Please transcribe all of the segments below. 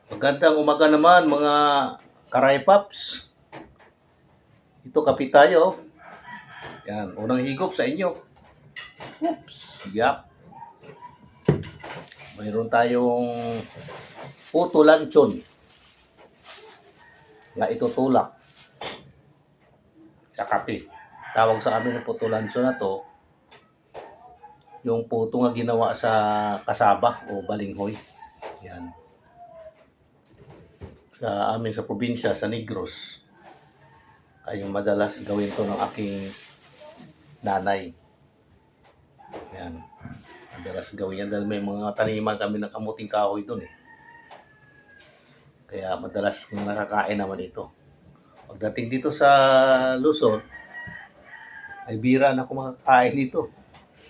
Magandang umaga naman mga Karaypaps. Ito kape tayo. Yan, unang higop sa inyo. Oops, yak. Mayroon tayong puto lanchon na itutulak sa kape. Tawag sa amin ng puto lanchon na to, yung puto nga ginawa sa kasaba o balinghoy. Yan. Sa amin sa probinsya, sa Negros, ay yung madalas gawin to ng aking nanay. Yan. Madalas gawin yan dahil may mga taniman kami ng kamuting kahoy doon eh. Kaya madalas nakakain naman ito. Pagdating dito sa Luzon, ay bira na ako makakain dito.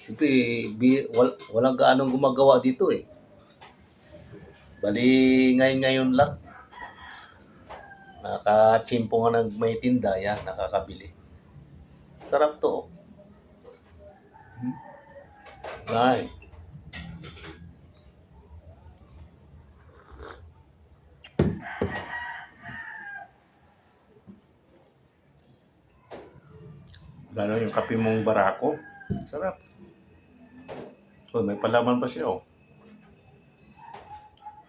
Siyempre, walang gaanong gumagawa dito eh. Bali, ngayon lang. Nakachimpo nga ng may tinda, yan, nakakabili. Sarap to. Ay. Lalo yung kape mong barako. Sarap. Oh, may palaman pa siya oh.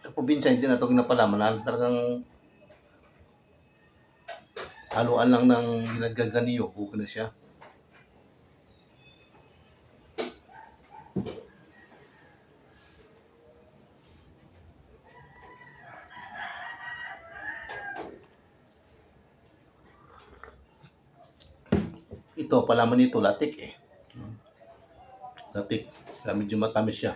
Sa probinsya, hindi na ito ginapalaman. Talagang haluan lang ng ginagaganiyo. Buko na siya. Ito, palaman nito, latik eh. Latik. Medyo matamis siya.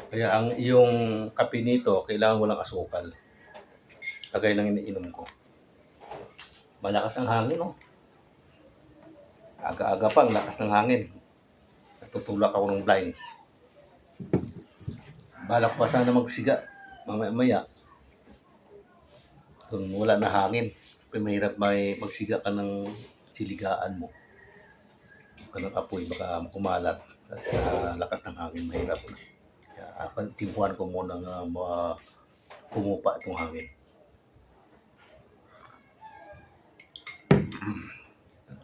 Kaya ang yung kape nito, kailangan walang asukal. Kagaya ng iniinom ko. Malakas ang hangin, oh. Aga-aga pa, ang lakas ng hangin. Natutulak ako ng blinds. Balak pa sana magsiga. Mamaya-maya. Kung wala na hangin. Mahirap magsiga ka ng siligaan mo. Ka ng apoy, baka kumalat. Kasi lakas ng hangin, mahirap. Kaya timpuhan ko muna nga pumupa itong hangin.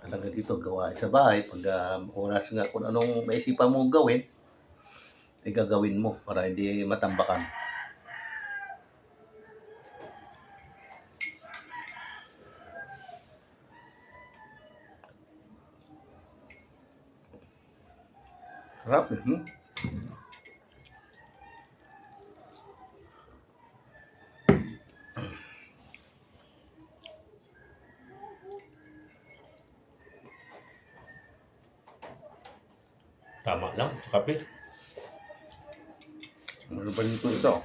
Talaga dito gawa sa bahay pag oras nga kung anong naisipan mo gawin ay gagawin mo para hindi matambakan. Sarap eh. Tama lang sa kape. Ano ba nito ito?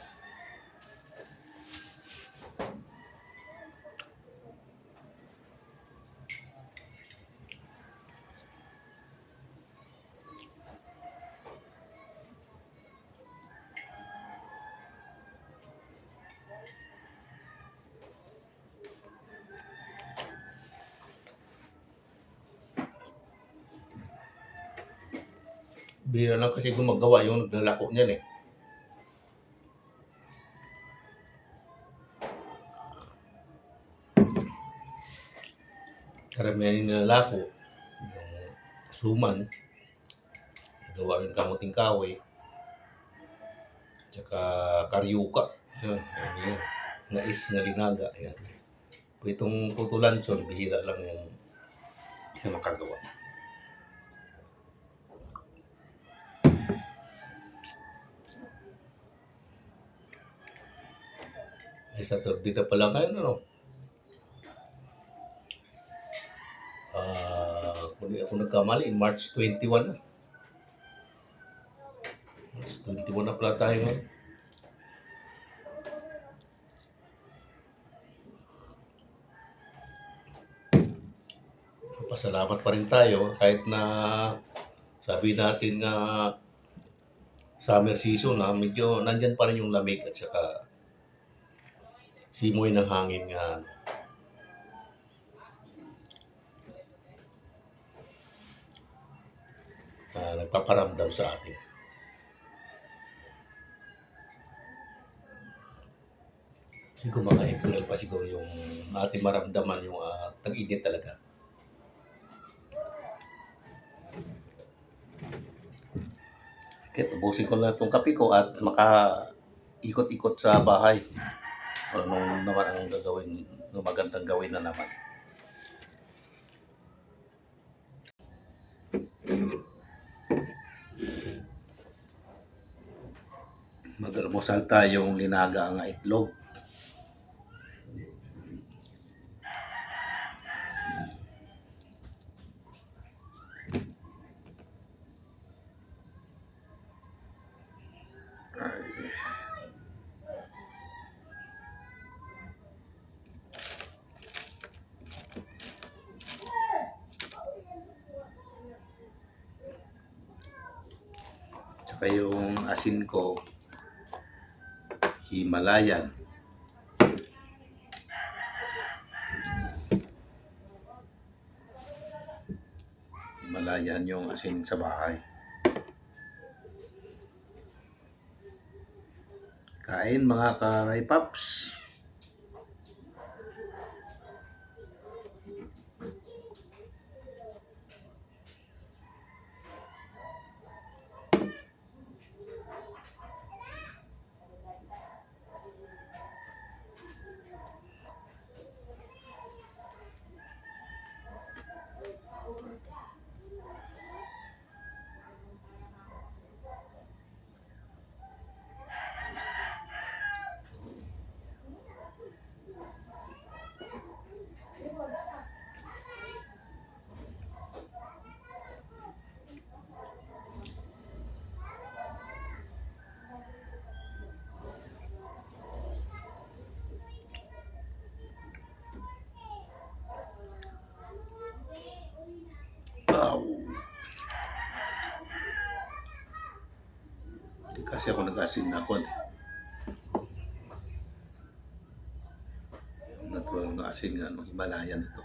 Bira lang kasi gumagawa yung naglalako niyan eh. Karamihan yung nilalako, yung suman, gawa ng kamuting kahoy, tsaka karyuka, yan, nais na linaga, yan. Itong puto lanchon, bihira lang yung makagawa. Ay, sa Saturday na pala ngayon, ano? Kung di ako nagkamali, March 21 na. March 21 na pala tayo ngayon. Pasalamat pa rin tayo kahit na sabi natin na summer season na medyo nandyan pa rin yung lamig at saka simoy ng hangin nga nagpaparamdam sa atin. Siguro mga April pa siguro yung ating maramdaman yung tag-init talaga. Kaya tapusin ko na itong kape ko at maka-ikot-ikot sa bahay. Ano naman ang gagawin, ano magandang gawin na naman. Mag-almusal tayong linaga ang itlog. Tsaka yung asin ko, Himalayan. Himalayan yung asin sa bahay. Kain mga Karay Paps. Wow. Hindi kasi ako nag-asin na ako. Natural na asin nga ng Himalayan ito.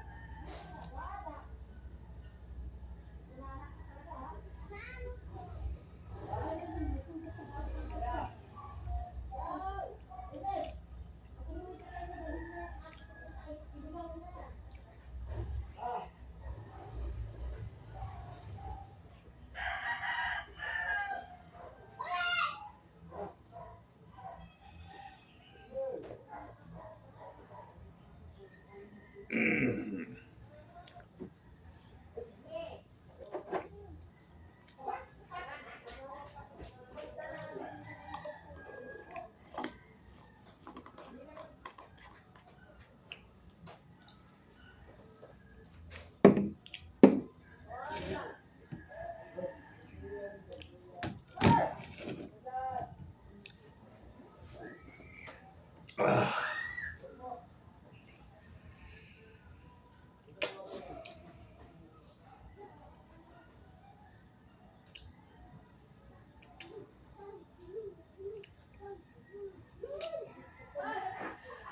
Ah.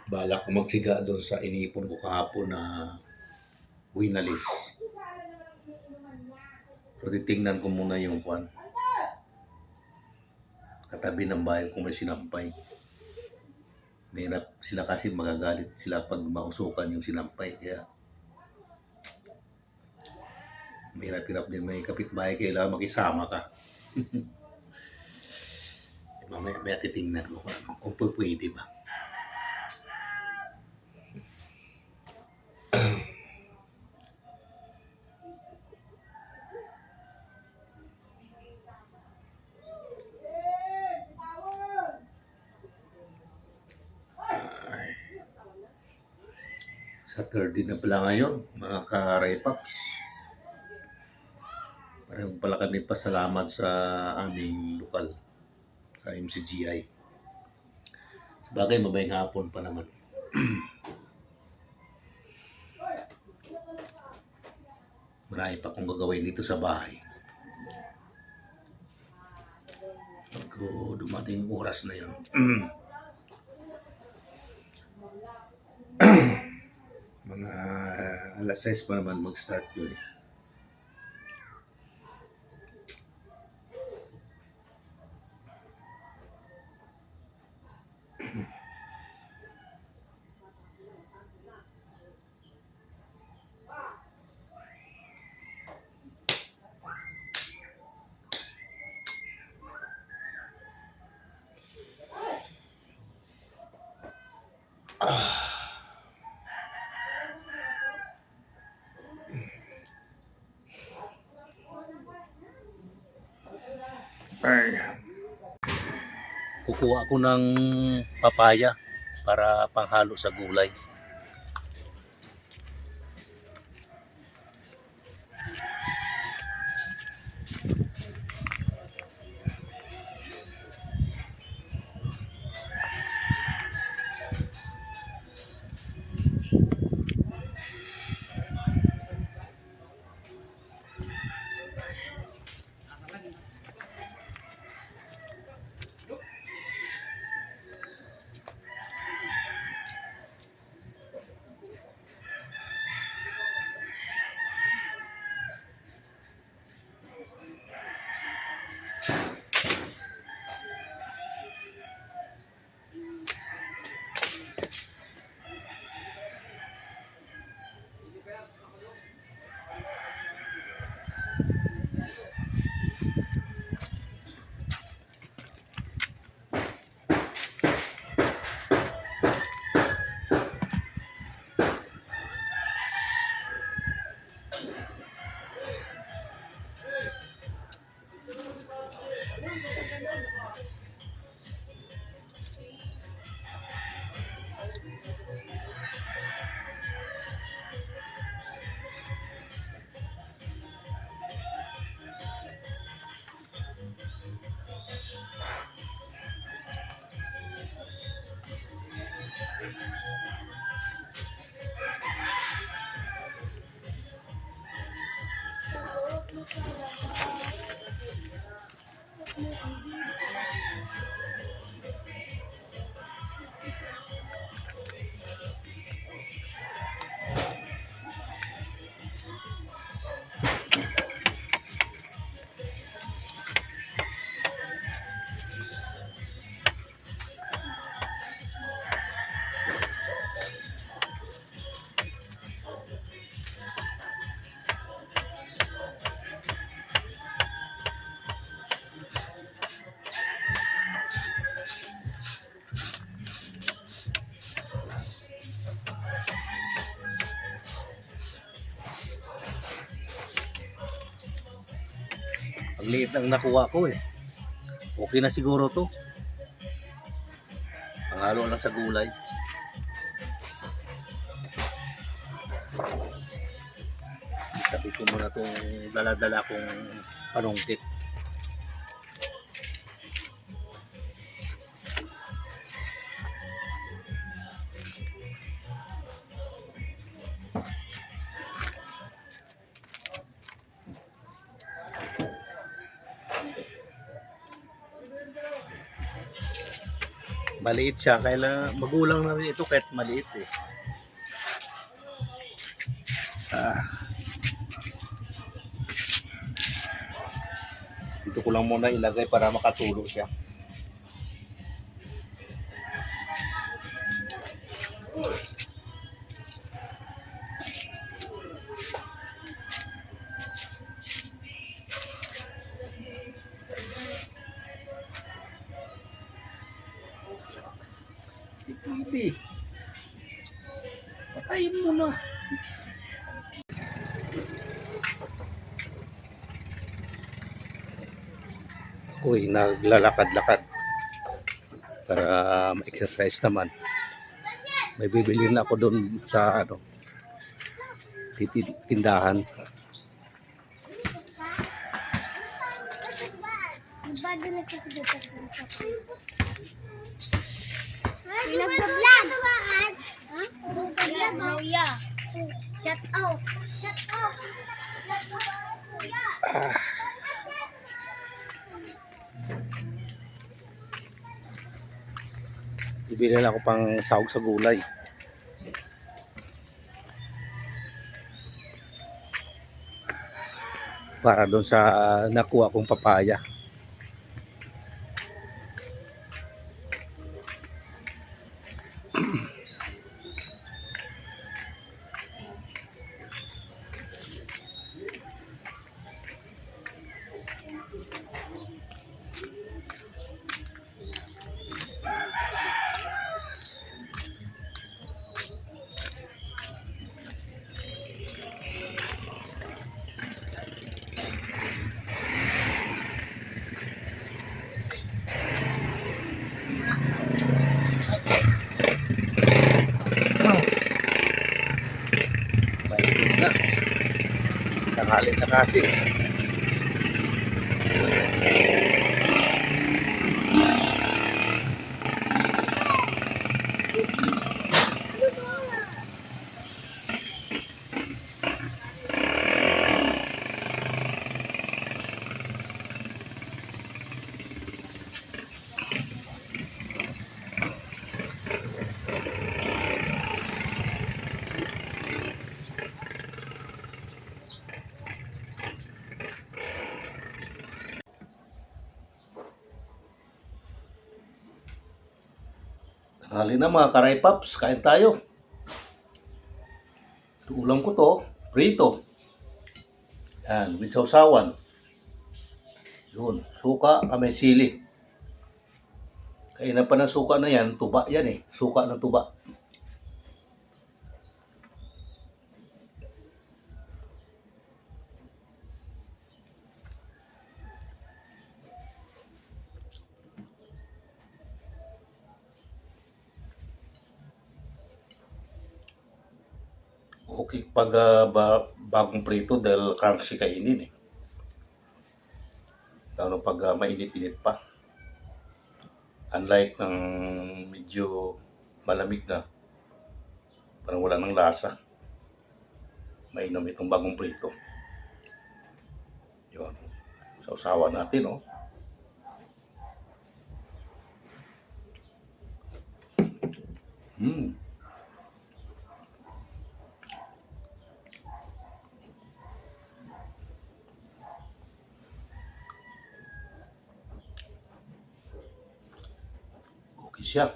Balak ko magsiga doon sa inipon ko kahapon na winalis. So titingnan ko muna yung kwan. Katabi ng bahay kung may sinampay. Mahirap sila kasi magagalit sila pag mausukan yung sinampay. Kaya mahirap-hirap din may kapitbahay, kailangan makisama ka. Mamaya titingnan ko kung pwede ba. Saturday na pala ngayon, mga Karay Paps. Parang pala kami pasalamat sa aming lokal, sa MCGI. Bagay, mabayang hapon pa naman. Marami pa akong gagawin dito sa bahay. Pag dumating oras na yun. Mga alas 6 pa naman mag-start yun. Ay. Kukuha ako ng papaya para panghalo sa gulay. Ang liit ng nakuha ko eh. Okay na siguro to. Panghalo lang sa gulay. Sabi ko muna itong dala-dala kong panungkit. Maliit siya, kaya magulang na rin ito kahit maliit eh. Dito ko lang muna ilagay para makatulo siya. Hindi. Patayin mo na. Uy, naglalakad-lakad para ma-exercise naman. May bibili na ako doon sa tindahan. Shut up. Shut up. Bibili na ako pang sahog sa gulay. Para doon sa nakuha kong papaya. tanghali na kasi. Tanghali na mga Karay Paps, kain tayo. Ito ulam ko to, prito. Yan, with sausawan. Yun, suka, may sili. Kainan pa ng suka na yan, tuba yan eh. Suka ng tuba. Okay pag bagong prito dahil crunchy kainin eh. Lalo pag mainit-init pa. Unlike ng medyo malamig na, parang wala ng lasa. Mainom itong bagong prito. Yun. Sausawan natin, oh. Hmm. Okay siya.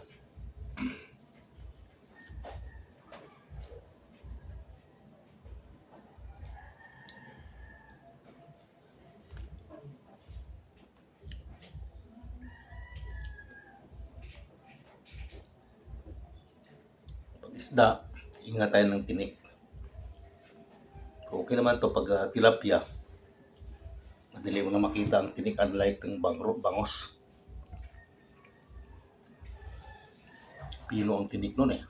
Pag isda, ingat tayo ng tinik. Okay naman to pag tilapia. Madali mo na makita ang tinik unlike ng bangos. Pino ang tinik nun eh.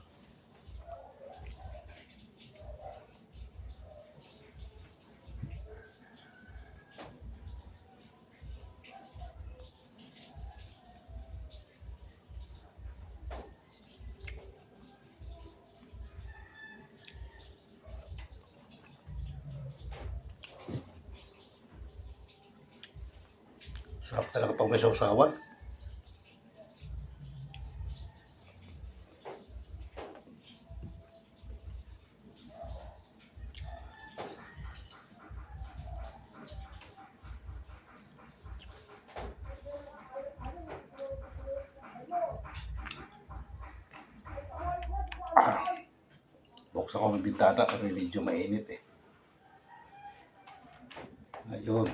Sarap talaga pag may sausawan. Buksan ko ng bintana kasi medyo mainit eh. Ayun.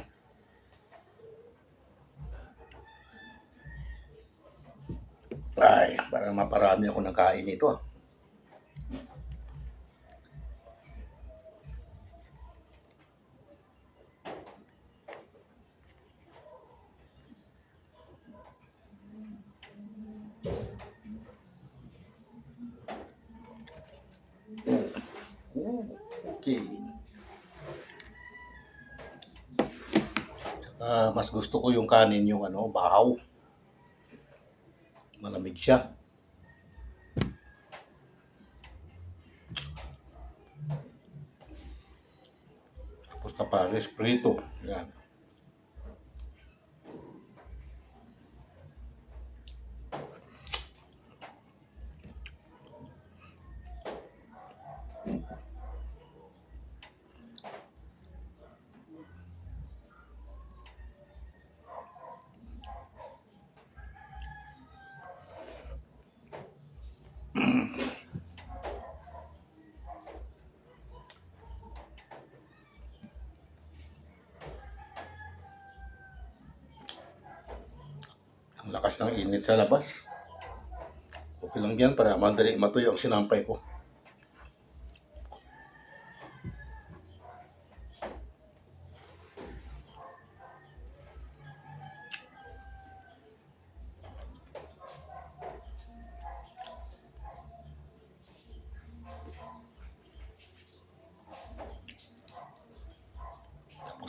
Ay, parang maparami ako ng kain nito ah. Okay. Mas gusto ko yung kanin yung bahaw. Malamig siya. Tapos kapares prito. Yan. Ang lakas ng init sa labas. Okay lang yan para madali matuyo ang sinampay ko.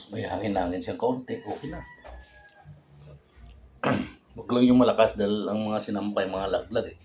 May hangin-hangin siyang kaunti, okay na. Huwag lang yung malakas dahil ang mga sinampay, mga laglag eh.